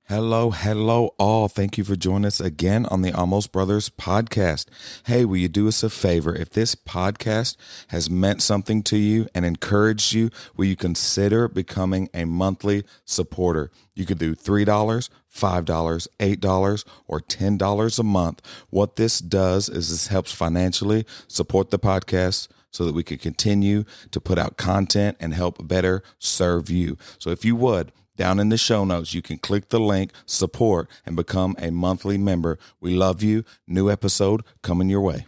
Hello, hello, all. Thank you for joining us again on the Almost Brothers podcast. Hey, will you do us a favor? If this podcast has meant something to you and encouraged you, will you consider becoming a monthly supporter? You could do $3, $5, $8, or $10 a month. What this does is this helps financially support the podcast so that we can continue to put out content and help better serve you. So if you would, down in the show notes, you can click the link, support, and become a monthly member. We love you. New episode coming your way.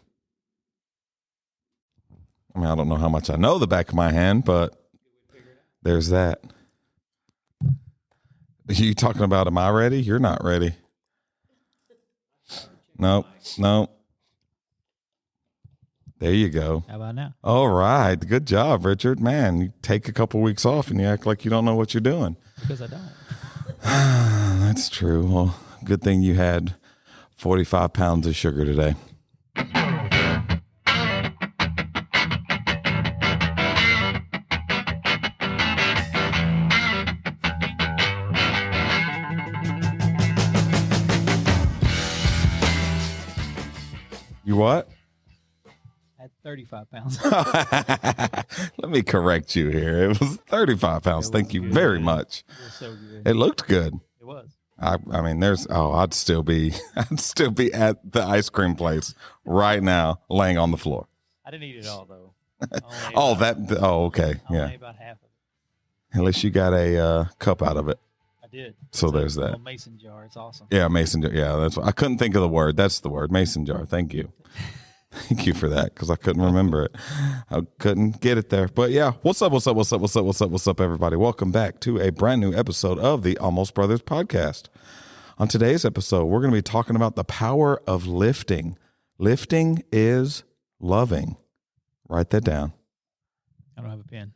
I mean, I don't know how much I know the back of my hand, but there's that. Are you talking about, am I ready? You're not ready. Nope. There you go. How about now? All right. Good job, Richard. Man, you take a couple weeks off and you act like you don't know what you're doing. Because I don't. That's true. Well, good thing you had 45 pounds of sugar today. You what? I had 35 pounds. Let me correct you here. It was 35 pounds. Thank you very much. It was so good. It looked good. It was. I mean, I'd still be at the ice cream place right now, laying on the floor. I didn't eat it all though. Okay, yeah. Only about half of it. At least you got a cup out of it. I did. So It's there's a that. little mason jar. It's awesome. Yeah, mason jar. Yeah, that's. I couldn't think of the word. That's the word, mason jar. Thank you. Thank you for that, because I couldn't remember it. I couldn't get it there. But yeah, what's up, everybody? Welcome back to a brand new episode of the Almost Brothers podcast. On today's episode, we're going to be talking about the power of lifting. Lifting is loving. Write that down. I don't have a pen.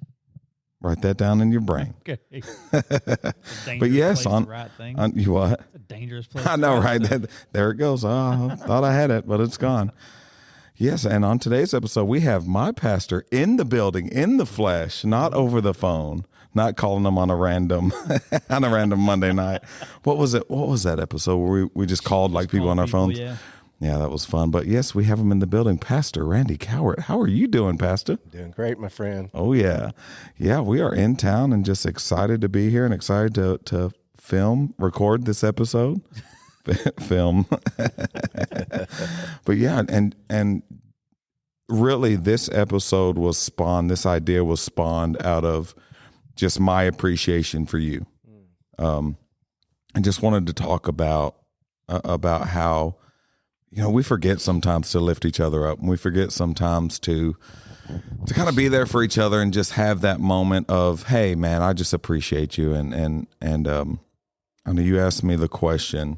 Write that down in your brain. Okay. But yes, on right thing. You what? It's a dangerous place. I know, right? There it goes. Oh, I thought I had it, but it's gone. Yes, and on today's episode, we have my pastor in the building, in the flesh, not over the phone, not calling them on a random Monday night. What was it? What was that episode where we just called like people on our phones? Yeah, that was fun. But yes, we have him in the building, Pastor Randy Cowart. How are you doing, Pastor? Doing great, my friend. Oh yeah, we are in town and just excited to be here and excited to record this episode. Film. But yeah, and really this episode was spawned, this idea was spawned out of just my appreciation for you. I just wanted to talk about how, we forget sometimes to lift each other up, and we forget sometimes to kind of be there for each other and just have that moment of, hey man, I just appreciate you. And I know you asked me the question,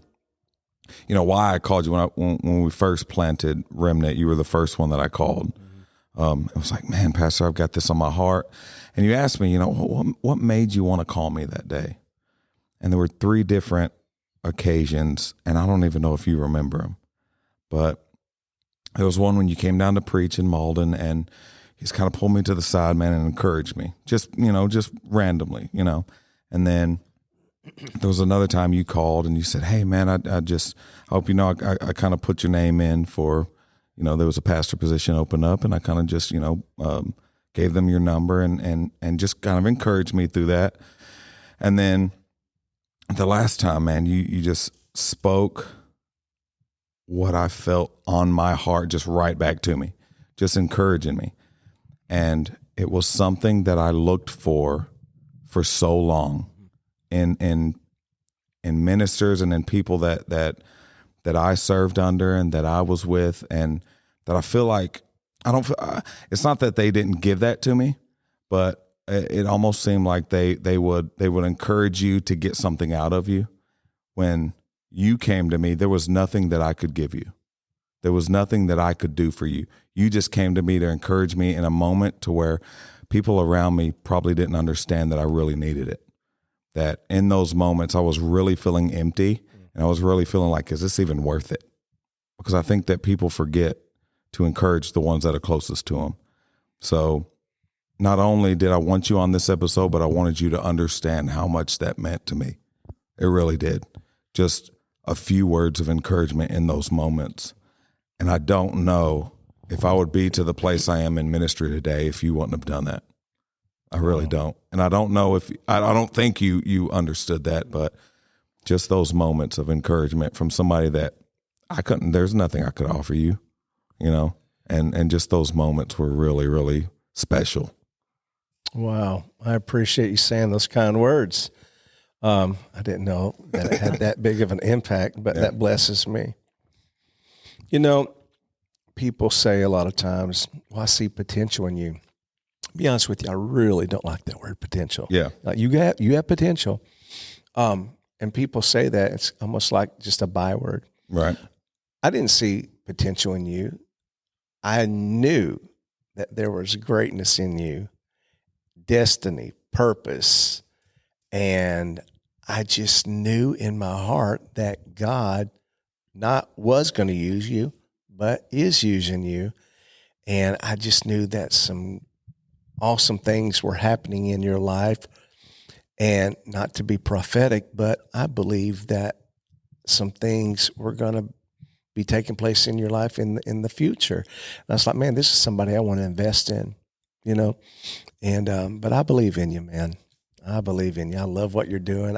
why I called you when we first planted Remnant. You were the first one that I called. It was like, man, Pastor, I've got this on my heart. And you asked me, what made you want to call me that day? And there were 3 different occasions, and I don't even know if you remember them. But there was one when you came down to preach in Malden, and he's kind of pulled me to the side, man, and encouraged me, just randomly, And then there was another time you called and you said, hey man, I hope I kind of put your name in for, there was a pastor position open up, and I kind of just, gave them your number and just kind of encouraged me through that. And then the last time, man, you just spoke what I felt on my heart, just right back to me, just encouraging me. And it was something that I looked for so long. In ministers and in people that I served under and that I was with, and that I feel like it's not that they didn't give that to me, but it almost seemed like they would encourage you to get something out of you. When you came to me, there was nothing that I could give you. There was nothing that I could do for you. You just came to me to encourage me in a moment to where people around me probably didn't understand that I really needed it. That in those moments I was really feeling empty, and I was really feeling like, is this even worth it? Because I think that people forget to encourage the ones that are closest to them. So not only did I want you on this episode, but I wanted you to understand how much that meant to me. It really did. just a few words of encouragement in those moments. And I don't know if I would be to the place I am in ministry today if you wouldn't have done that. I really don't. And I don't know if, I don't think you understood that, but just those moments of encouragement from somebody that there's nothing I could offer you, and just those moments were really, really special. Wow. I appreciate you saying those kind words. I didn't know that it had that big of an impact, but that blesses me. People say a lot of times, well, I see potential in you. Be honest with you, I really don't like that word potential. Yeah. Like you have potential. And people say that it's almost like just a byword. Right. I didn't see potential in you. I knew that there was greatness in you, destiny, purpose. And I just knew in my heart that God not was going to use you, but is using you. And I just knew that some awesome things were happening in your life. And not to be prophetic, but I believe that some things were going to be taking place in your life in the future. And I was like, man, this is somebody I want to invest in, And but I believe in you, man. I believe in you. I love what you're doing.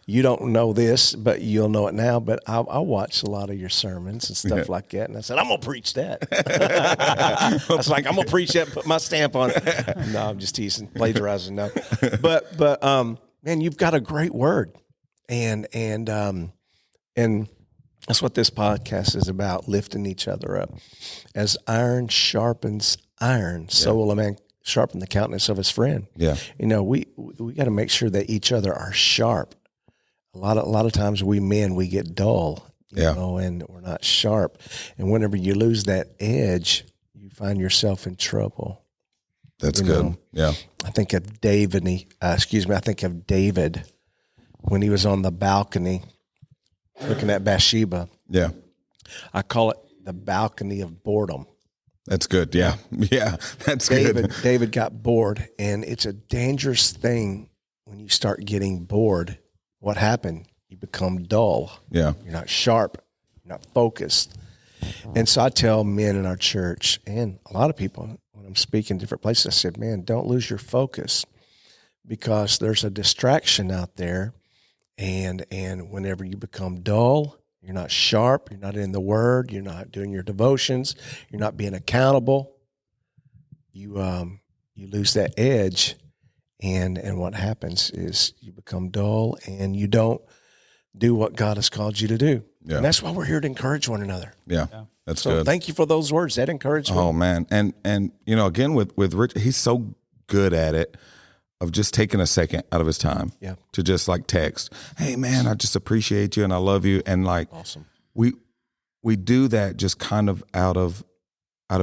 You don't know this, but you'll know it now. But I watch a lot of your sermons and stuff like that. And I said, I'm going to preach that. I was like, I'm going to preach that, put my stamp on it. No, I'm just teasing, plagiarizing. No, but man, you've got a great word. And that's what this podcast is about, lifting each other up. As iron sharpens iron, so will a man sharpen the countenance of his friend. Yeah. We got to make sure that each other are sharp. A lot of times we get dull, you know, and we're not sharp. And whenever you lose that edge, you find yourself in trouble. That's good. Yeah. I think of David when he was on the balcony looking at Bathsheba. Yeah. I call it the balcony of boredom. That's good. Yeah. Yeah. That's good. David got bored, and it's a dangerous thing when you start getting bored. What happened? You become dull. Yeah. You're not sharp. You're not focused. And so I tell men in our church and a lot of people when I'm speaking different places, I said, man, don't lose your focus because there's a distraction out there. And whenever you become dull, you're not sharp, you're not in the Word, you're not doing your devotions, you're not being accountable, you lose that edge, and what happens is you become dull and you don't do what God has called you to do. Yeah. And that's why we're here to encourage one another. Yeah. That's so good. Thank you for those words. That encouragement. Oh man. And again with Rich, he's so good at it. Of just taking a second out of his time to just like text, hey man, I just appreciate you and I love you. And like, awesome. We do that just kind of out of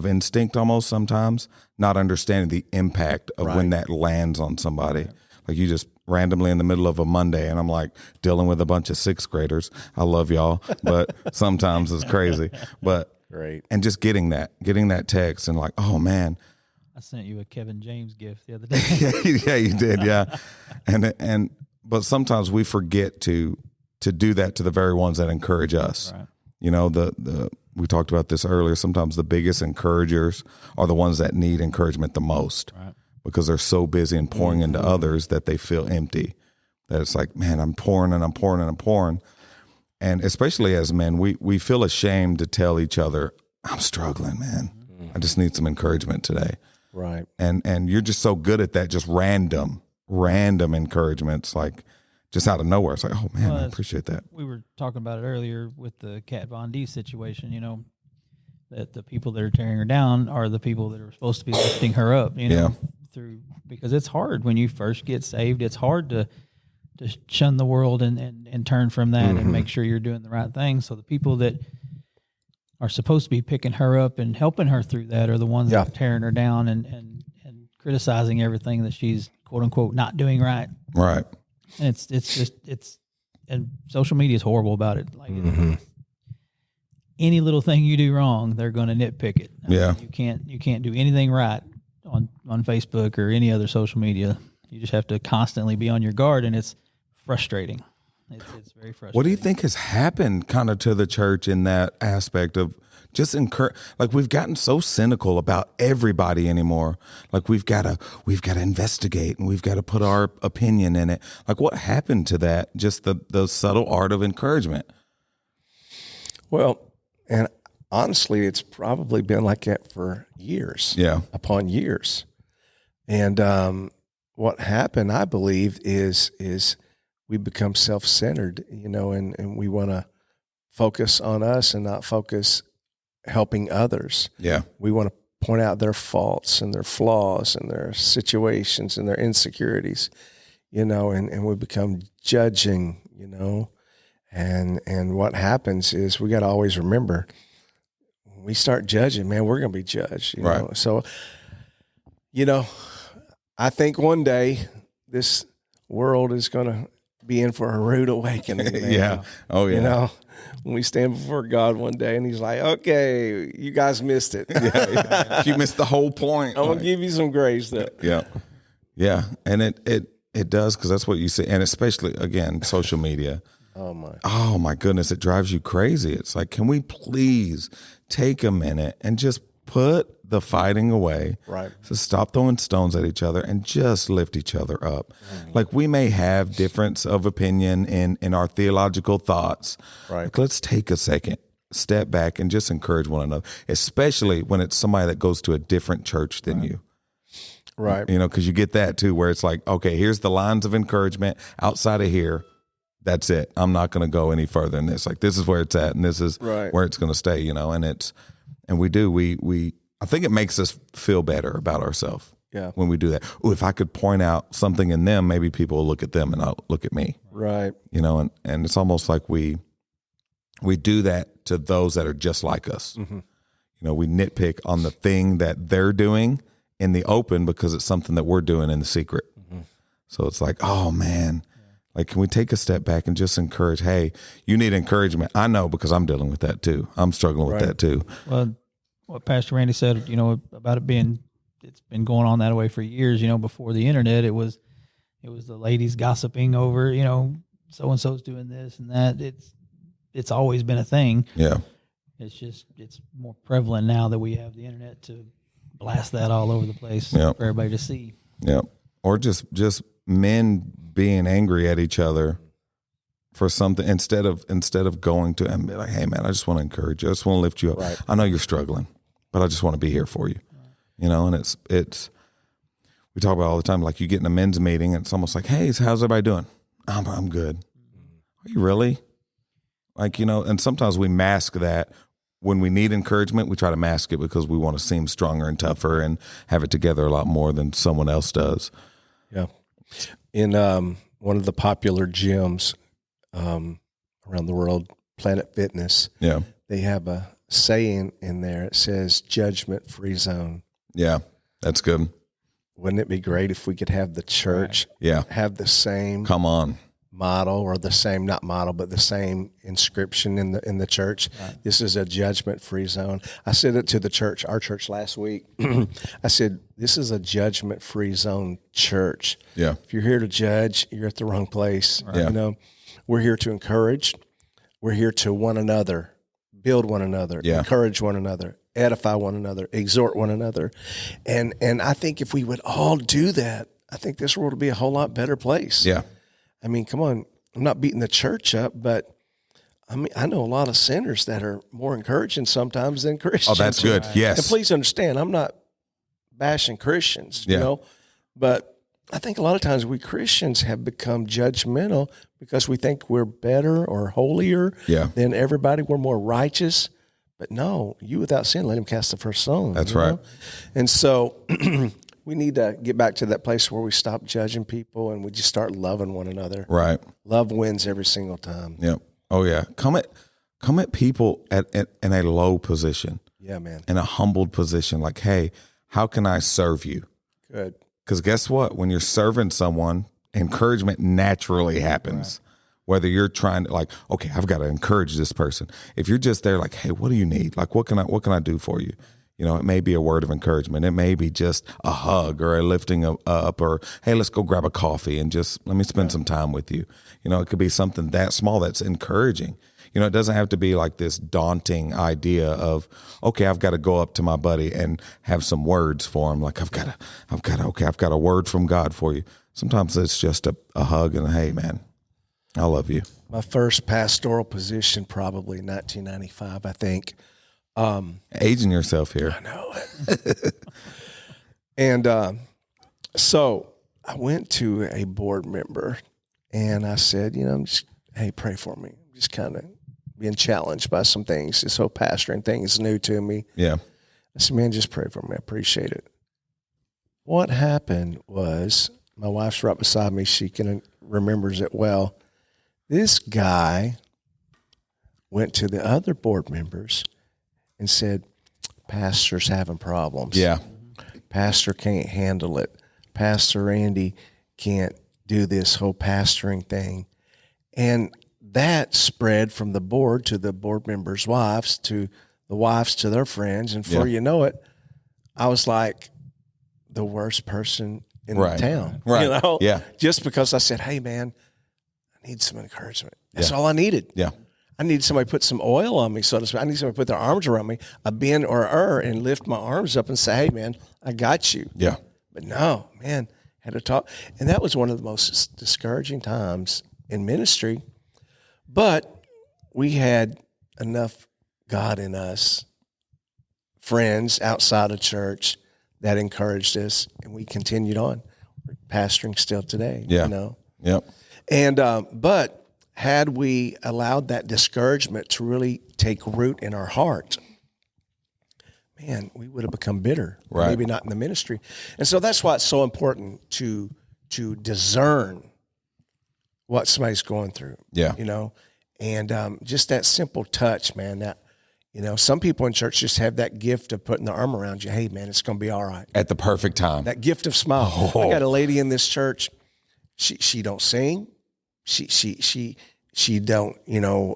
instinct almost sometimes, not understanding the impact of when that lands on somebody. Right. Like you just randomly in the middle of a Monday and I'm like dealing with a bunch of sixth graders. I love y'all, but sometimes it's crazy, but great. And just getting that text and like, oh man, I sent you a Kevin James gift the other day. Yeah, you did. Yeah. But sometimes we forget to do that to the very ones that encourage us. Right. We talked about this earlier. Sometimes the biggest encouragers are the ones that need encouragement the most because they're so busy and pouring into others that they feel empty. That it's like, man, I'm pouring and I'm pouring and I'm pouring. And especially as men, we feel ashamed to tell each other, I'm struggling, man. I just need some encouragement today. Right. And you're just so good at that, just random encouragements, like just out of nowhere. It's like, oh man, I appreciate that. We were talking about it earlier with the Kat Von D situation, that the people that are tearing her down are the people that are supposed to be lifting her up, because it's hard when you first get saved. It's hard to shun the world and turn from that and make sure you're doing the right thing. So the people that are supposed to be picking her up and helping her through that are the ones that are tearing her down and criticizing everything that she's quote unquote not doing right. Right. And it's and social media is horrible about it. Like any little thing you do wrong, they're going to nitpick it. I mean, you can't do anything right on Facebook or any other social media. You just have to constantly be on your guard, and it's frustrating. It's very frustrating. What do you think has happened kind of to the church in that aspect of just like we've gotten so cynical about everybody anymore. Like we've got to investigate and we've got to put our opinion in it. Like what happened to that? Just the subtle art of encouragement. Well, and honestly, it's probably been like that for years. Yeah. Upon years. And what happened, I believe, is we become self-centered, and we want to focus on us and not focus helping others. Yeah. We want to point out their faults and their flaws and their situations and their insecurities, and we become judging, and what happens is we got to always remember when we start judging, man, we're going to be judged, you Right. know? So, I think one day this world is going to be in for a rude awakening. Man. Yeah. Oh yeah. When we stand before God one day and he's like, okay, you guys missed it. Yeah. You missed the whole point. I'm going to give you some grace though. Yeah. Yeah. And it does, because that's what you see. And especially, again, social media. Oh my goodness. It drives you crazy. It's like, can we please take a minute and just put the fighting away? Right. So stop throwing stones at each other and just lift each other up. Like we may have difference of opinion in our theological thoughts. Right. Like, let's take a second, step back and just encourage one another, especially when it's somebody that goes to a different church than you. Right. Because you get that too, where it's like, okay, here's the lines of encouragement. Outside of here, that's it. I'm not going to go any further than this. Like, this is where it's at, and this is where it's going to stay. And we I think it makes us feel better about ourselves. Yeah. When we do that. Ooh, if I could point out something in them, maybe people will look at them and not look at me. Right. And it's almost like we do that to those that are just like us. Mm-hmm. We nitpick on the thing that they're doing in the open because it's something that we're doing in the secret. Mm-hmm. So it's like, oh man, like, can we take a step back and just encourage, hey, you need encouragement. I know, because I'm dealing with that too. I'm struggling with that too. Well, what Pastor Randy said, about it's been going on that way for years. Before the internet, it was the ladies gossiping over, so and so's doing this and that. It's always been a thing. Yeah. It's more prevalent now that we have the internet to blast that all over the place for everybody to see. Yeah. Or just men being angry at each other for something instead of going to and be like, hey man, I just want to encourage you. I just want to lift you up. Right. I know you're struggling, but I just want to be here for you. And it's we talk about all the time, like you get in a men's meeting and it's almost like, hey, so how's everybody doing? I'm good. Are you really? Like, and sometimes we mask that. When we need encouragement, we try to mask it because we want to seem stronger and tougher and have it together a lot more than someone else does. Yeah. In one of the popular gyms around the world, Planet Fitness, they have a saying in there. It says judgment-free zone. Yeah, that's good. Wouldn't it be great if we could have the church have the same model, or the same, not model, but the same inscription in the church? Right. This is a judgment-free zone. I said it to the church, our church last week. I said, this is a judgment-free zone church. Yeah. If you're here to judge, you're at the wrong place. Right. Yeah. We're here to encourage. We're here to one another, build one another, encourage one another, edify one another, exhort one another. And I think if we would all do that, I think this world would be a whole lot better place. Yeah. I mean, come on, I'm not beating the church up, but I know a lot of sinners that are more encouraging sometimes than Christians. Oh, that's good. Yes. And please understand, I'm not bashing Christians, but I think a lot of times we Christians have become judgmental because we think we're better or holier than everybody. We're more righteous. But no, you without sin, let him cast the first stone. That's right. And so we need to get back to that place where we stop judging people and we just start loving one another. Right. Love wins every single time. Yep. Oh yeah. Come at people in a low position. Yeah, man. In a humbled position. Like, hey, how can I serve you? Good. Because guess what? When you're serving someone, encouragement naturally happens. Right. Whether you're trying to, like, okay, I've got to encourage this person. If you're just there like, hey, what do you need? Like, what can I do for you? You know, it may be a word of encouragement. It may be just a hug or a lifting up or, hey, let's go grab a coffee and just let me spend some time with you. You know, it could be something that small that's encouraging. You know, it doesn't have to be like this daunting idea of, okay, I've got to go up to my buddy and have some words for him. Like I've got a word from God for you. Sometimes it's just a hug and a, hey, man, I love you. My first pastoral position, probably 1995, I think. Aging yourself here. I know it. And so I went to a board member and I said, you know, hey, pray for me. I'm just kind of being challenged by some things. This whole pastoring thing is new to me. Yeah. I said, man, just pray for me. I appreciate it. What happened was, my wife's right beside me. She remembers it well. This guy went to the other board members and said, pastor's having problems. Yeah. Pastor can't handle it. Pastor Randy can't do this whole pastoring thing. And that spread from the board to the board members' wives to the wives to their friends. And before you know it, I was like the worst person in the town. Right. You know? Yeah. Just because I said, hey, man, I need some encouragement. That's all I needed. Yeah. I need somebody to put some oil on me, so to speak. I need somebody to put their arms around me, a bend or and lift my arms up and say, hey, man, I got you. Yeah. But no, man, had to talk. And that was one of the most discouraging times in ministry. But we had enough God in us, friends outside of church that encouraged us, and we continued on. We're pastoring still today, Yeah. you know. Yep. And but had we allowed that discouragement to really take root in our heart, man, we would have become bitter. Right. Maybe not in the ministry. And so that's why it's so important to discern what somebody's going through. Yeah. You know, and just that simple touch, man, that, you know, some people in church just have that gift of putting their arm around you. Hey, man, it's going to be all right. At the perfect time. That gift of smile. I got a lady in this church. She don't sing. She don't, you know,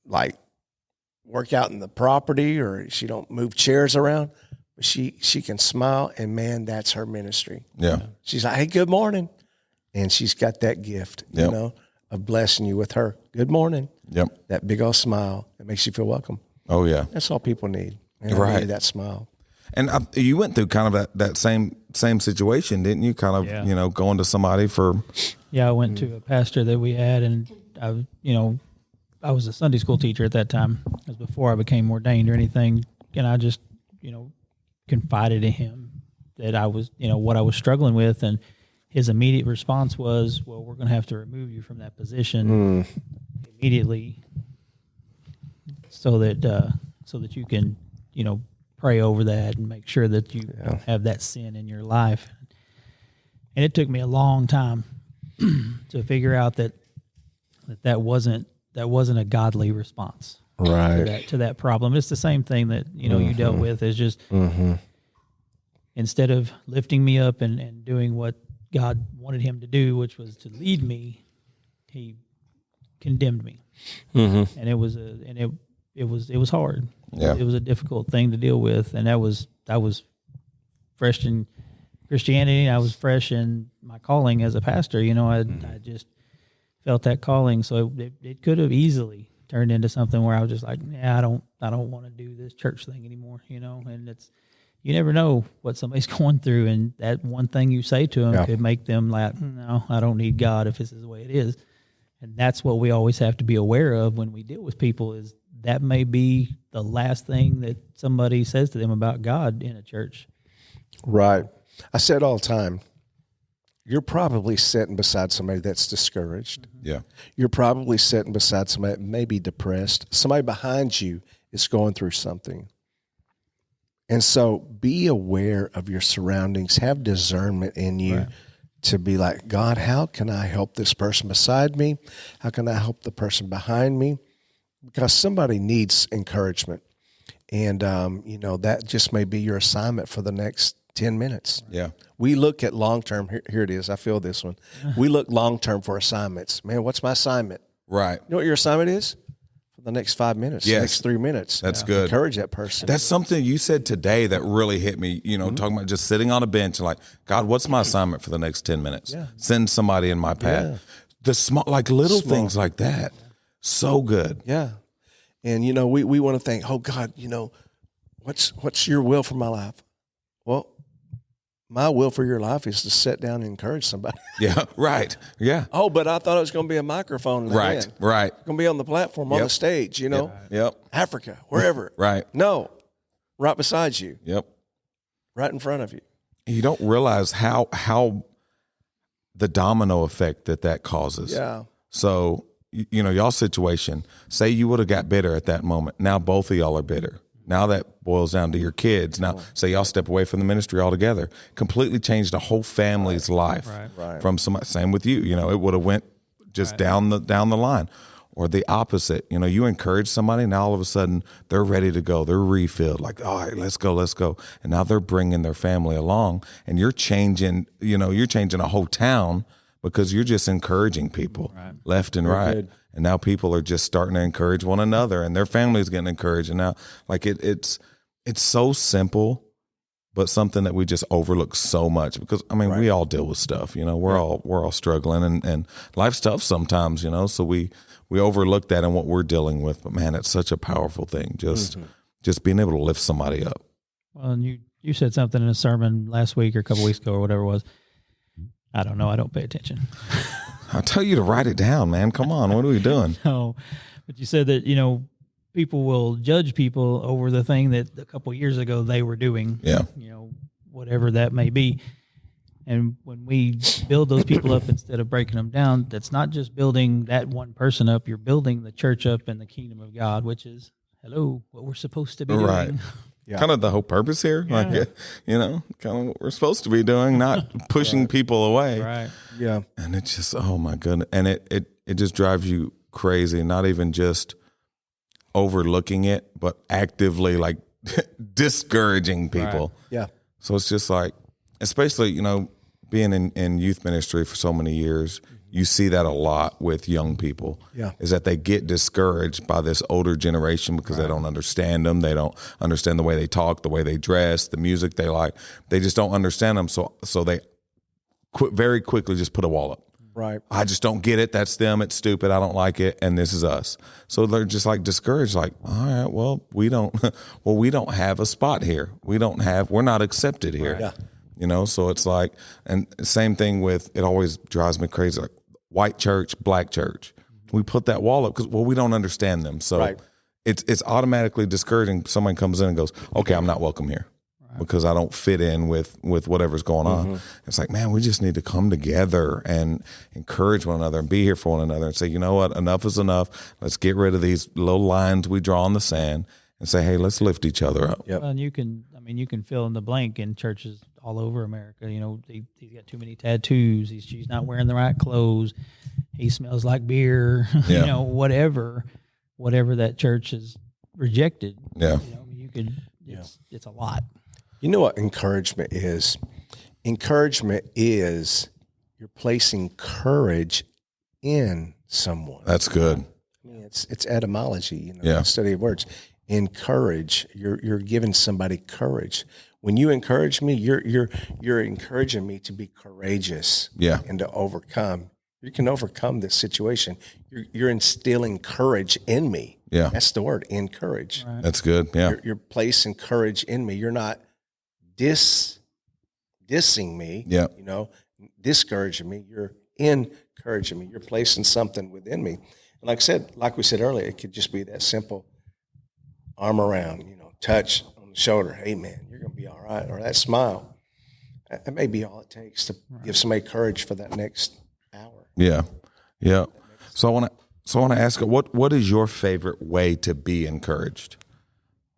like work out in the property, or she don't move chairs around. But she can smile, and man, that's her ministry. Yeah. She's like, hey, good morning. And she's got that gift, you know, of blessing you with her good morning. Yep. That big old smile that makes you feel welcome. Oh, yeah. That's all people need. And I Right. needed that smile. And you went through kind of that same situation, didn't you? Kind of, you know, going to somebody for. Yeah, I went to a pastor that we had, and I was a Sunday school teacher at that time. It was before I became ordained or anything, and I just, confided in him that I was, what I was struggling with, and his immediate response was, "Well, we're going to have to remove you from that position immediately, so that you can, pray over that and make sure that you don't have that sin in your life." And it took me a long time to figure out that wasn't a godly response, Right. to that problem. It's the same thing that you dealt with. Is just instead of lifting me up and doing what God wanted him to do, which was to lead me, he condemned me, and it was hard. Yeah. It was a difficult thing to deal with, and I was fresh in Christianity. I was fresh in my calling as a pastor. I just felt that calling, so it could have easily turned into something where I was just like, I don't want to do this church thing anymore. And you never know what somebody's going through, and that one thing you say to them could make them like, no, I don't need God if this is the way it is. And that's what we always have to be aware of when we deal with people, is that may be the last thing that somebody says to them about God in a church. Right. I say it all the time. You're probably sitting beside somebody that's discouraged. Yeah. You're probably sitting beside somebody that may be depressed. Somebody behind you is going through something. And so be aware of your surroundings. Have discernment in you to be like, God, how can I help this person beside me? How can I help the person behind me? Because somebody needs encouragement. And, that just may be your assignment for the next 10 minutes. Yeah. We look at long-term. Here it is. I feel this one. We look long-term for assignments. Man, what's my assignment? Right. You know what your assignment is? For the next 5 minutes, Yes. the next 3 minutes. That's good. Encourage that person. That's something you said today that really hit me, talking about just sitting on a bench and like, God, what's my assignment for the next 10 minutes? Yeah. Send somebody in my path. Yeah. The small, like little things like that. So good. Yeah. And, we want to think, oh, God, what's your will for my life? Well, my will for your life is to sit down and encourage somebody. Yeah. Right. Yeah. Oh, but I thought it was going to be a microphone in the Right. hand. Right. Going to be on the platform, on the stage, Yep. Africa, wherever. Right. No, right beside you, Yep. right in front of you. You don't realize how the domino effect that causes. Yeah. So, y'all situation, say you would have got bitter at that moment. Now both of y'all are bitter. Now that boils down to your kids. Now, say y'all step away from the ministry altogether, completely changed a whole family's life. Right. From somebody. Same with you. It would have went just down the line, or the opposite. You encourage somebody, now all of a sudden they're ready to go. They're refilled. Like, all right, let's go. And now they're bringing their family along, and you're changing. You're changing a whole town because you're just encouraging people left and right. Good. And now people are just starting to encourage one another, and their families getting encouraged. And now, like it's so simple, but something that we just overlook so much because we all deal with stuff. We're all struggling, and life's tough sometimes. So we overlook that and what we're dealing with. But man, it's such a powerful thing. Just being able to lift somebody up. Well, and you said something in a sermon last week or a couple weeks ago or whatever it was. I don't know. I don't pay attention. I'll tell you to write it down, man. Come on. What are we doing? No, but you said that, people will judge people over the thing that a couple of years ago they were doing. Yeah. Whatever that may be. And when we build those people up instead of breaking them down, that's not just building that one person up. You're building the church up in the kingdom of God, which is, what we're supposed to be doing. Yeah. Kind of the whole purpose here. Yeah. Like, kind of what we're supposed to be doing, not pushing people away. Right. Yeah. And it's just, oh my goodness. And it just drives you crazy, not even just overlooking it, but actively like discouraging people. Right. Yeah. So it's just like, especially, being in youth ministry for so many years, you see that a lot with young people. Yeah. Is that they get discouraged by this older generation because they don't understand them. They don't understand the way they talk, the way they dress, the music they like. They just don't understand them. So they very quickly just put a wall up. Right. I just don't get it. That's them. It's stupid. I don't like it. And this is us. So they're just like discouraged. Like, all right, well, we don't have a spot here. We're not accepted here. Yeah. So it's like, and same thing with, it always drives me crazy. Like white church, black church. We put that wall up because, we don't understand them. So it's automatically discouraging. Someone comes in and goes, okay, I'm not welcome here. Because I don't fit in with whatever's going on. It's like, man, we just need to come together and encourage one another and be here for one another and say, you know what, enough is enough. Let's get rid of these little lines we draw in the sand and say, hey, let's lift each other up. Yep. Well, and you can fill in the blank in churches all over America. He's got too many tattoos. She's not wearing the right clothes. He smells like beer. Yeah. Whatever that church has rejected. Yeah. It's a lot. You know what encouragement is? Encouragement is you're placing courage in someone. That's good. I mean, it's etymology, Yeah. study of words. Encourage. You're giving somebody courage. When you encourage me, you're encouraging me to be courageous. Yeah. And to overcome. You can overcome this situation. You're instilling courage in me. Yeah. That's the word, encourage. Right. That's good. Yeah. You're placing courage in me. You're not dissing me, Yeah. discouraging me. You're encouraging me. You're placing something within me. And like we said earlier, it could just be that simple arm around, touch on the shoulder. Hey, man, you're going to be all right. Or that smile. That may be all it takes to give somebody courage for that next hour. Yeah. Yeah. So I want to ask you, what is your favorite way to be encouraged?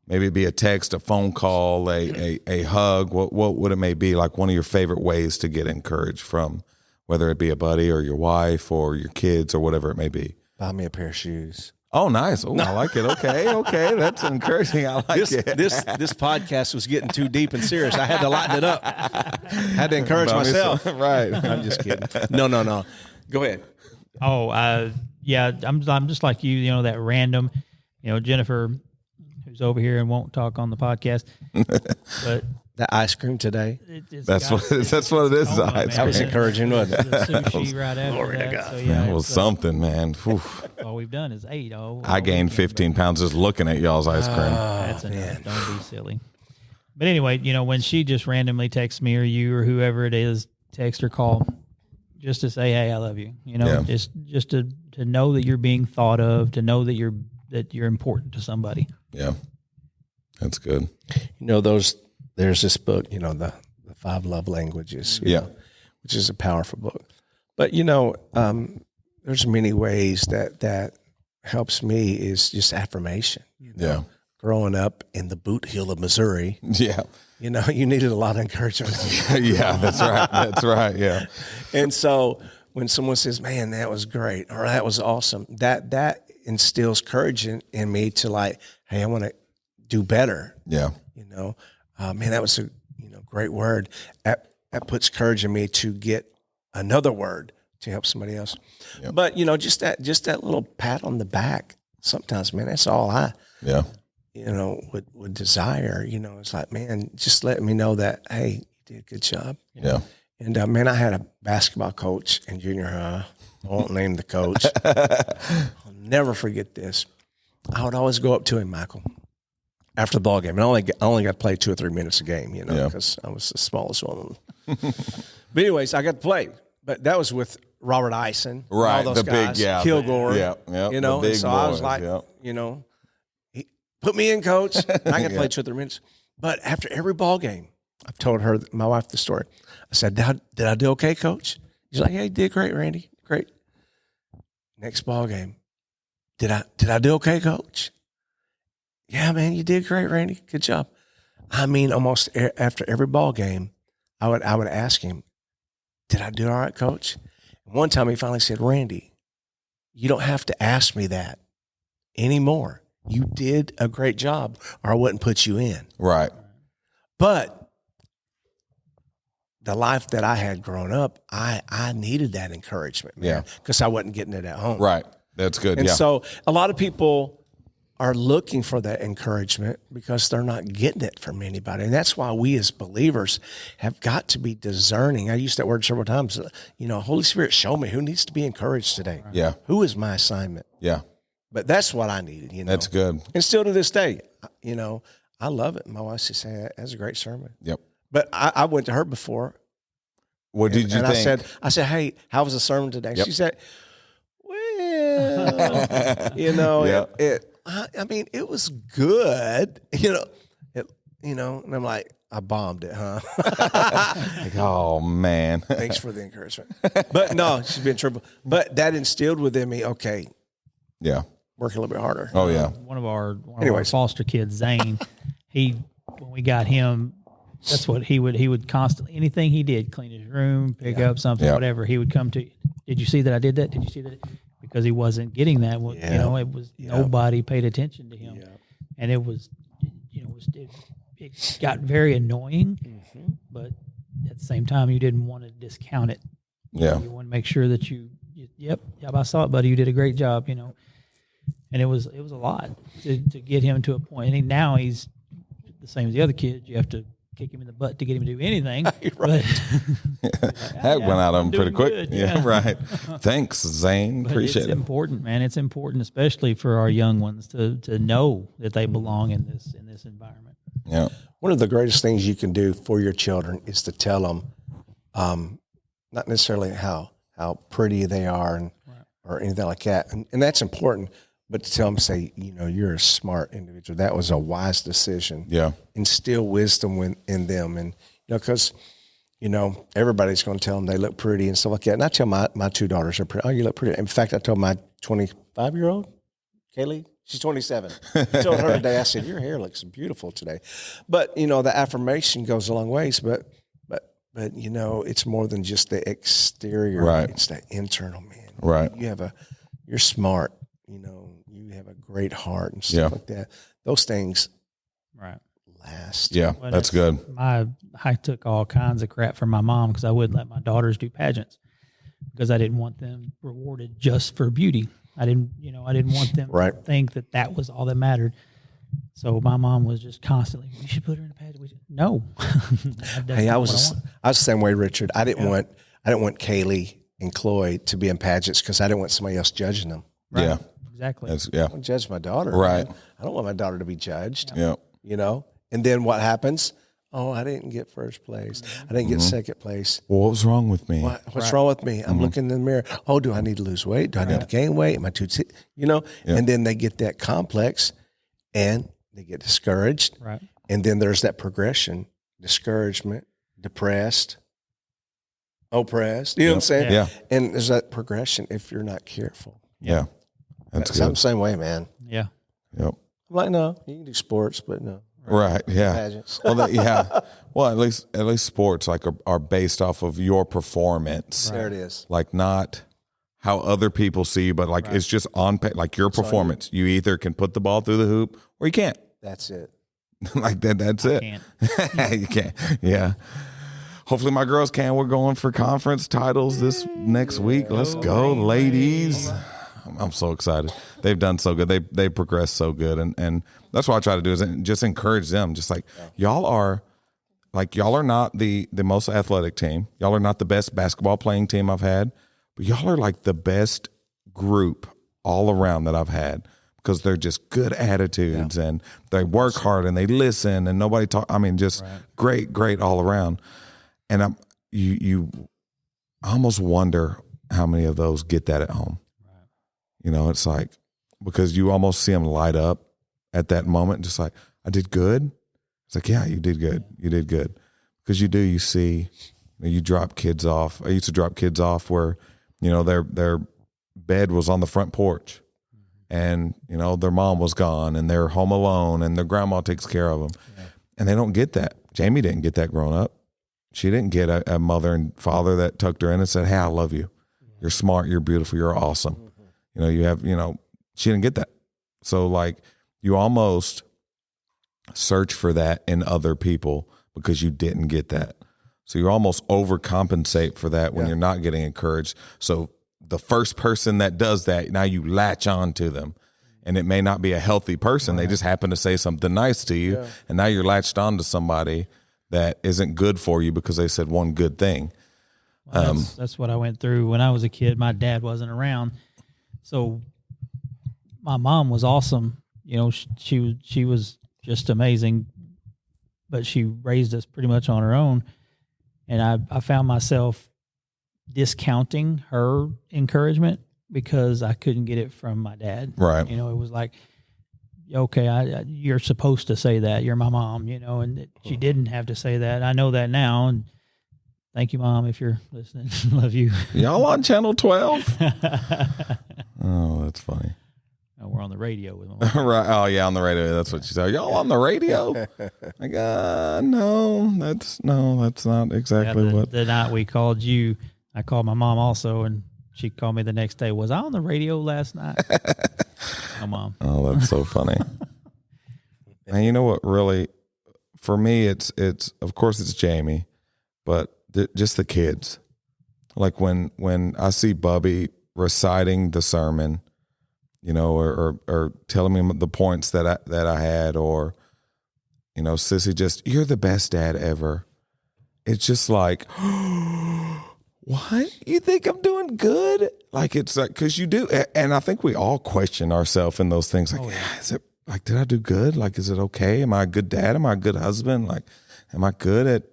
Maybe it'd be a text, a phone call, a hug, what it may be, like one of your favorite ways to get encouraged from, whether it be a buddy or your wife or your kids or whatever it may be. Buy me a pair of shoes. Oh, nice. Oh, I like it. Okay. That's encouraging. I like it. This podcast was getting too deep and serious. I had to lighten it up. Had to encourage myself. Right. I'm just kidding. No. Go ahead. Oh, yeah. I'm just like you. That random. Jennifer, who's over here and won't talk on the podcast, but The ice cream today. That's what it is. That was encouraging, wasn't it? The sushi right after Glory to that. God. So, yeah, That was something, man. Whew. all we've done is ate. I gained 15 pounds just looking at y'all's ice cream. That's enough. Don't be silly. But anyway, when she just randomly texts me or you or whoever it is, text or call, just to say, hey, I love you. Just to know that you're being thought of, to know that you're important to somebody. Yeah, that's good. There's this book, the 5 love languages. Yeah. Which is a powerful book. But there's many ways that helps me is just affirmation. Yeah. Growing up in the boot heel of Missouri. Yeah. You needed a lot of encouragement. Yeah, that's right. That's right. Yeah. And so when someone says, man, that was great, or that was awesome, that instills courage in me to like, hey, I want to do better. Yeah. Man, that was a great word. That puts courage in me to get another word to help somebody else. Yep. But just that little pat on the back. Sometimes, man, that's all I would desire. It's like, man, just letting me know that, hey, you did a good job. Yeah. And man, I had a basketball coach in junior high. I won't name the coach. I'll never forget this. I would always go up to him, Michael, after the ball game. And I only got to play 2 or 3 minutes a game, because I was the smallest one. But anyways, I got to play. But that was with Robert Eisen, right? All those the guys, big, Kilgore, yeah. And so boys, I was like, he put me in, coach. And I got to play 2 or 3 minutes. But after every ball game, I've told her, my wife, the story. I said, did I do okay, coach? He's like, yeah, you did great, Randy. Great. Next ball game. Did I do okay, coach? Yeah, man, you did great, Randy. Good job. I mean, almost after every ball game, I would ask him, did I do all right, coach? And one time he finally said, Randy, you don't have to ask me that anymore. You did a great job or I wouldn't put you in. Right. But the life that I had growing up, I needed that encouragement, man, because I wasn't getting it at home. Right. That's good. And so a lot of people are looking for that encouragement because they're not getting it from anybody. And that's why we as believers have got to be discerning. I used that word several times. Holy Spirit, show me who needs to be encouraged today. Yeah. Who is my assignment? Yeah. But that's what I needed, That's good. And still to this day, I love it. My wife used to say, that's a great sermon. Yep. But I went to her before. What did you think? I said, hey, how was the sermon today? Yep. She said, well, it was good, and I'm like, I bombed it, huh? Like, oh man. Thanks for the encouragement. But no, she's been triple. But that instilled within me, okay. Yeah. Work a little bit harder. Oh yeah. One of our foster kids, Zane, when we got him, that's what he would constantly, anything he did, clean his room, pick up something, whatever, he would come to, did you see that I did that? Did you see that? Because he wasn't getting that. It was nobody paid attention to him. Yeah. And it was, it got very annoying, but at the same time, you didn't want to discount it. Yeah. You want to make sure that yep, I saw it, buddy. You did a great job, And it was a lot to get him to a point. And now he's the same as the other kids. You have to kick him in the butt to get him to do anything. Right. That went out of him pretty quick. Good, yeah, right. Thanks, Zane. But Appreciate it. It's important, man. It's important, especially for our young ones, to know that they belong in this environment. Yeah. One of the greatest things you can do for your children is to tell them, not necessarily how pretty they are or anything like that, and that's important. But to tell them, say, you're a smart individual. That was a wise decision. Yeah. Instill wisdom in them. And, because, everybody's going to tell them they look pretty and stuff like that. And I tell my 2 daughters are pretty. Oh, you look pretty. In fact, I told my 25-year-old, Kaylee, she's 27. I told her today, I said, your hair looks beautiful today. But, the affirmation goes a long ways. But it's more than just the exterior. Right. It's the internal, man. Right. You're smart. You have a great heart and stuff like that. Those things last. Yeah, that's good. I took all kinds of crap from my mom because I wouldn't let my daughters do pageants because I didn't want them rewarded just for beauty. I didn't want them to think that was all that mattered. So my mom was just constantly, we should put her in a pageant. No. Hey, I was the same way, Richard. I didn't want Kaylee and Chloe to be in pageants because I didn't want somebody else judging them. Right. Yeah. Exactly. I don't judge my daughter. Right. Man. I don't want my daughter to be judged. Yeah. You know? And then what happens? Oh, I didn't get first place. I didn't get second place. Well, what was wrong with me? What's wrong with me? I'm looking in the mirror. Oh, do I need to lose weight? Do I need to gain weight? Am I too, And then they get that complex and they get discouraged. Right. And then there's that progression, discouragement, depressed, oppressed. You know what I'm saying? Yeah. And there's that progression if you're not careful. Yeah. That's I'm good. the same way, man. Yeah. Yep. I'm like, no, you can do sports, but no. Right. Yeah. Pageants. Well, Well, at least sports like are based off of your performance. There it is. Like not how other people see you, but like it's just like your performance. You either can put the ball through the hoop or you can't. That's it. Like that. That's it. Can't. You can't. Yeah. Hopefully my girls can. We're going for conference titles this next week. Let's go, ladies. I'm so excited. They've done so good. They progressed so good. And that's what I try to do is just encourage them. Just like y'all are not the most athletic team. Y'all are not the best basketball playing team I've had, but y'all are like the best group all around that I've had because they're just good attitudes and they work hard and they listen and nobody talk. I mean, just great all around. And you almost wonder how many of those get that at home. You know, it's like, because you almost see them light up at that moment, just like, I did good. It's like, yeah, you did good. You did good. Because you see, you drop kids off. I used to drop kids off where, their bed was on the front porch and, their mom was gone and they're home alone and their grandma takes care of them. Yeah. And they don't get that. Jamie didn't get that growing up. She didn't get a mother and father that tucked her in and said, hey, I love you. You're smart. You're beautiful. You're awesome. She didn't get that. So like you almost search for that in other people because you didn't get that. So you almost overcompensate for that when you're not getting encouraged. So the first person that does that, now you latch on to them. And it may not be a healthy person. Right. They just happen to say something nice to you. Yeah. And now you're latched on to somebody that isn't good for you because they said one good thing. Well, that's what I went through when I was a kid. My dad wasn't around. So my mom was awesome. She was just amazing, but she raised us pretty much on her own. And I found myself discounting her encouragement because I couldn't get it from my dad. Right. It was like, okay, you're supposed to say that. You're my mom, and she didn't have to say that. I know that now. And thank you, Mom, if you're listening. Love you. Y'all on Channel 12? Oh, that's funny. Oh, we're on the radio with my mom. Right. Oh, yeah, on the radio. That's what she said. Y'all on the radio? Like, no, that's not exactly what. The night we called you, I called my mom also, and she called me the next day. Was I on the radio last night? No, Mom. Oh, that's so funny. And you know what? Really, for me, it's of course it's Jamie, but just the kids. Like when I see Bubby reciting the sermon, or telling me the points that I had, or Sissy, just you're the best dad ever. It's just like, what? You think I'm doing good? Like it's like because you do, and I think we all question ourselves in those things. Like, is it like, did I do good? Like, is it okay? Am I a good dad? Am I a good husband? Like, am I good at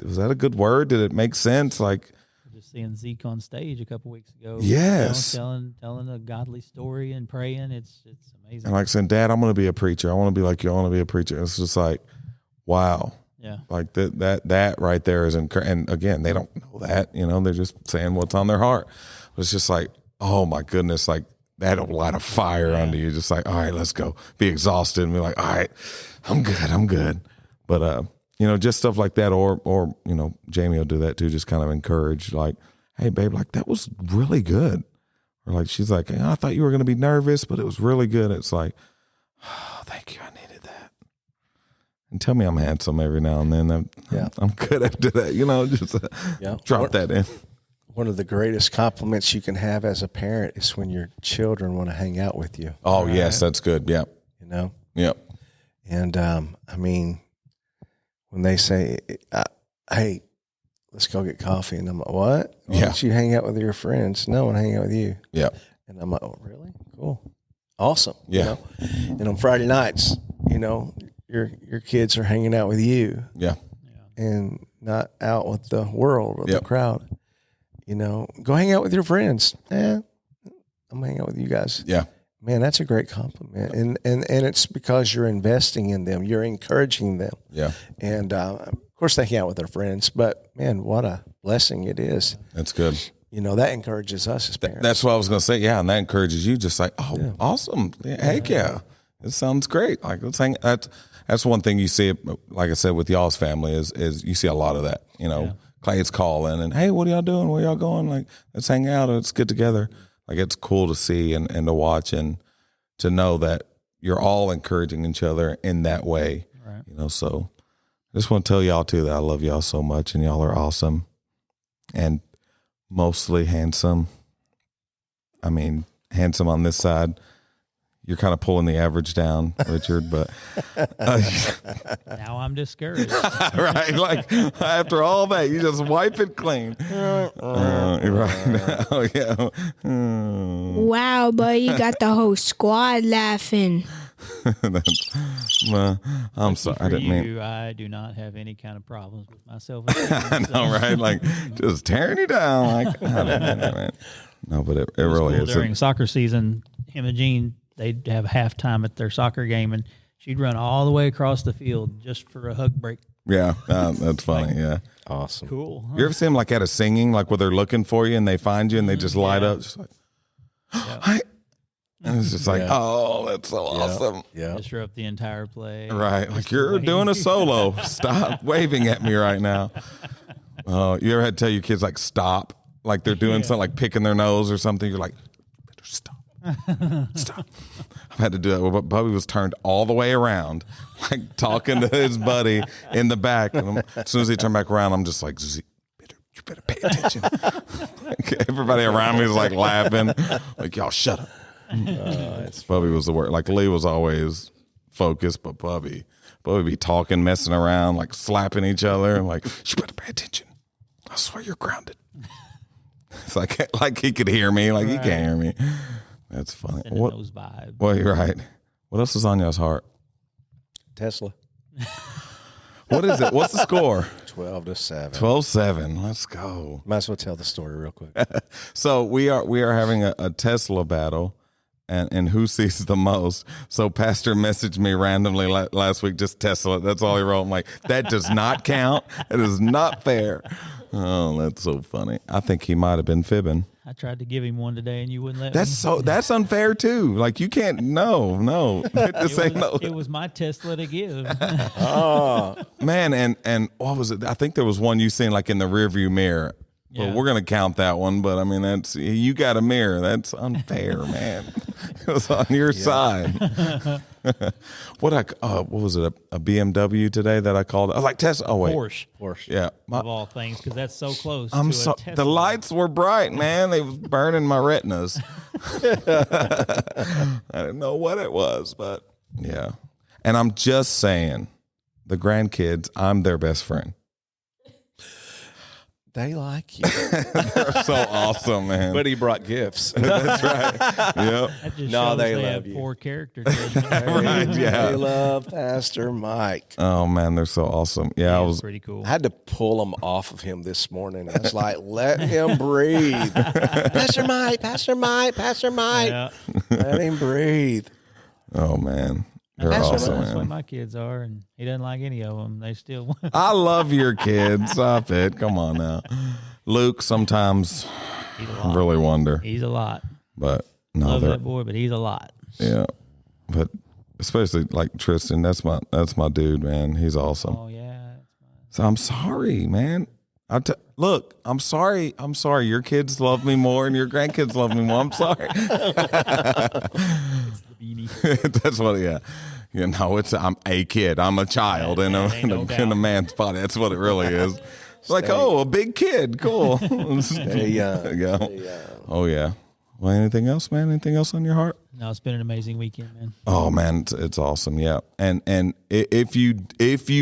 was that a good word? Did it make sense? Like. Just seeing Zeke on stage a couple weeks ago. Yes. Telling a godly story and praying. It's amazing. And like saying, Dad, I'm going to be a preacher. I want to be like you. I want to be a preacher. It's just like, wow. Yeah. Like that right there is encouraging. And again, they don't know that, they're just saying what's on their heart. But it's just like, oh my goodness, like that'll light a fire under you. Just like, all right, let's go. Be exhausted and be like, all right, I'm good. But, just stuff like that, or Jamie will do that too. Just kind of encourage, like, "Hey, babe, like that was really good," or like she's like, "I thought you were going to be nervous, but it was really good." It's like, "Oh, thank you, I needed that." And tell me I'm handsome every now and then. I'm good after that, just drop that in. one of the greatest compliments you can have as a parent is when your children want to hang out with you. Oh, yes, that's good. Yep. You know? Yep. And, I mean, when they say, hey, let's go get coffee. And I'm like, what? Why don't you hang out with your friends? No, I want to hang out with you. Yep. And I'm like, oh, really? Cool. Awesome. Yeah. You know? And on Friday nights, you know, your kids are hanging out with you. Yeah. And not out with the world or Yep. the crowd. You know, go hang out with your friends. I'm hanging out with you guys. Yeah. Man, that's a great compliment. And it's because you're investing in them. You're encouraging them. Yeah. And, of course, they hang out with their friends. But, man, what a blessing it is. That's good. You know, that encourages us as parents. That's what I was going to say. Yeah. And that encourages you just like, oh, awesome. Yeah, heck yeah. It sounds great. Like, let's hang. That's one thing you see, like I said, with y'all's family is you see a lot of that, you know. Clay's calling and, hey, what are y'all doing? Where y'all going? Like, let's hang out. Let's get together. Like, it's cool to see and to watch and to know that you're all encouraging each other in that way. Right. You know, so I just want to tell y'all, too, that I love y'all so much and y'all are awesome and mostly handsome. I mean, handsome on this side. You're kind of pulling the average down, Richard, but Now I'm discouraged. right, like after all that, you just wipe it clean. Right? Oh yeah. Wow, but you got the whole squad laughing. I'm sorry. I didn't mean. I do not have any kind of problems with myself. I know, right? Like just tearing you down. Like I didn't mean it, man. No, but it really is. During soccer season, him and Jean, they'd have halftime at their soccer game, and she'd run all the way across the field just for a hug break. Yeah, that's funny. Yeah, awesome. Cool. Huh? You ever see them like at a singing, like where they're looking for you and they find you and they just light up, just like, hi. And it's just like, oh, that's so awesome. Yeah. Disrupt the entire play. Right. Like you're doing a solo. Stop waving at me right now. You ever had to tell your kids like stop? Like they're doing something like picking their nose or something. You're like, better stop. Stop. I've had to do that. Well, Bubby was turned all the way around, like talking to his buddy in the back. And as soon as he turned back around, I'm just like, you better pay attention. Everybody around me is like laughing. Like, y'all shut up. Bubby was the worst. Like Lee was always focused, but Bubby be talking, messing around, like slapping each other. I'm like, you better pay attention. I swear you're grounded. It's like he could hear me, like he can't hear me. That's funny. What those vibes? Well, you're right. What else is on y'all's heart? Tesla. What is it? What's the score? 12-7. 12-7. Let's go. Might as well tell the story real quick. So we are having a Tesla battle. And who sees the most? So Pastor messaged me randomly last week, just Tesla. That's all he wrote. I'm like, that does not count. It is not fair. Oh, that's so funny. I think he might have been fibbing. I tried to give him one today, and you wouldn't let me. That's unfair too. Like you can't. No. It was my Tesla to give. Oh man, and what was it? I think there was one you seen like in the rearview mirror. Yeah. Well, we're gonna count that one, but I mean that's you got a mirror. That's unfair, man. It was on your side. What was it? A BMW today that I called? I was like Tesla. Oh wait, Porsche. Yeah, Of all things, because that's so close. I'm to so a Tesla. the lights were bright, man. They was burning my retinas. I didn't know what it was, but yeah. And I'm just saying, the grandkids, I'm their best friend. They like you. They're so awesome, man. But he brought gifts. That's right. Yep. That just No, shows they they love have you. poor character judgment. Right, yeah. They love Pastor Mike. Oh man, they're so awesome. Yeah, I was. Pretty cool. I had to pull him off of him this morning. I was like, let him breathe. Pastor Mike, Pastor Mike, Pastor Mike. Yeah. Let him breathe. Oh man, they're That's awesome, That's what man. my kids are, and he doesn't like any of them. They still I love your kids. Stop it. Come on now, Luke. Sometimes he's a I lot. really wonder, He's a lot. but no, Love they're that boy, but he's a lot. yeah. But especially like Tristan, that's my dude, man. He's awesome. Oh yeah. So I'm sorry, man. Look, I'm sorry. Your kids love me more, and your grandkids love me more. I'm sorry. It's the beanie. That's what. Yeah. You know, I'm a kid. I'm a child in ain't no doubt. a man's body. That's what it really is. Like, oh, a big kid. Cool. Stay young. Yeah. Stay young. Oh, yeah. Well, anything else, man? Anything else on your heart? No, it's been an amazing weekend, man. Oh man, it's awesome. Yeah. And if you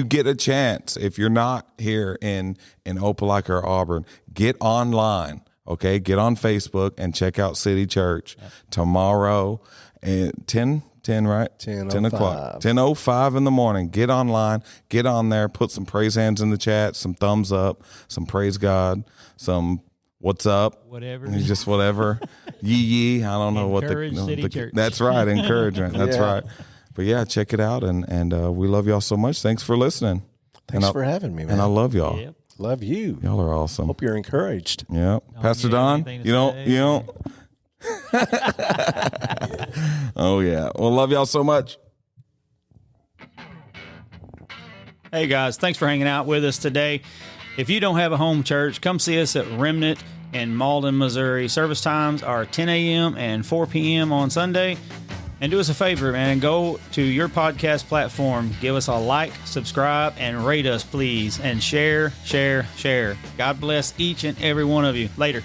get a chance, if you're not here in Opelika or Auburn, get online. Okay, get on Facebook and check out City Church tomorrow at 10, right? 10 o'clock. 10:05 in the morning. Get online, get on there, put some praise hands in the chat, some thumbs up, some praise God, some what's up, Whatever. just whatever, yee. I don't know Encourage City Church. That's right, encouragement. That's right. But yeah, check it out, and we love y'all so much. Thanks for listening. Thanks for having me, man. And I love y'all. Yep. Love you. Y'all are awesome. Hope you're encouraged. Yeah, Pastor you have Don, anything to you don't. Oh yeah. Well, love y'all so much. Hey guys, thanks for hanging out with us today. If you don't have a home church, come see us at Remnant in Malden, Missouri. Service times are 10 a.m. and 4 p.m. on Sunday. And do us a favor, man, and go to your podcast platform. Give us a like, subscribe, and rate us, please. And share. God bless each and every one of you. Later.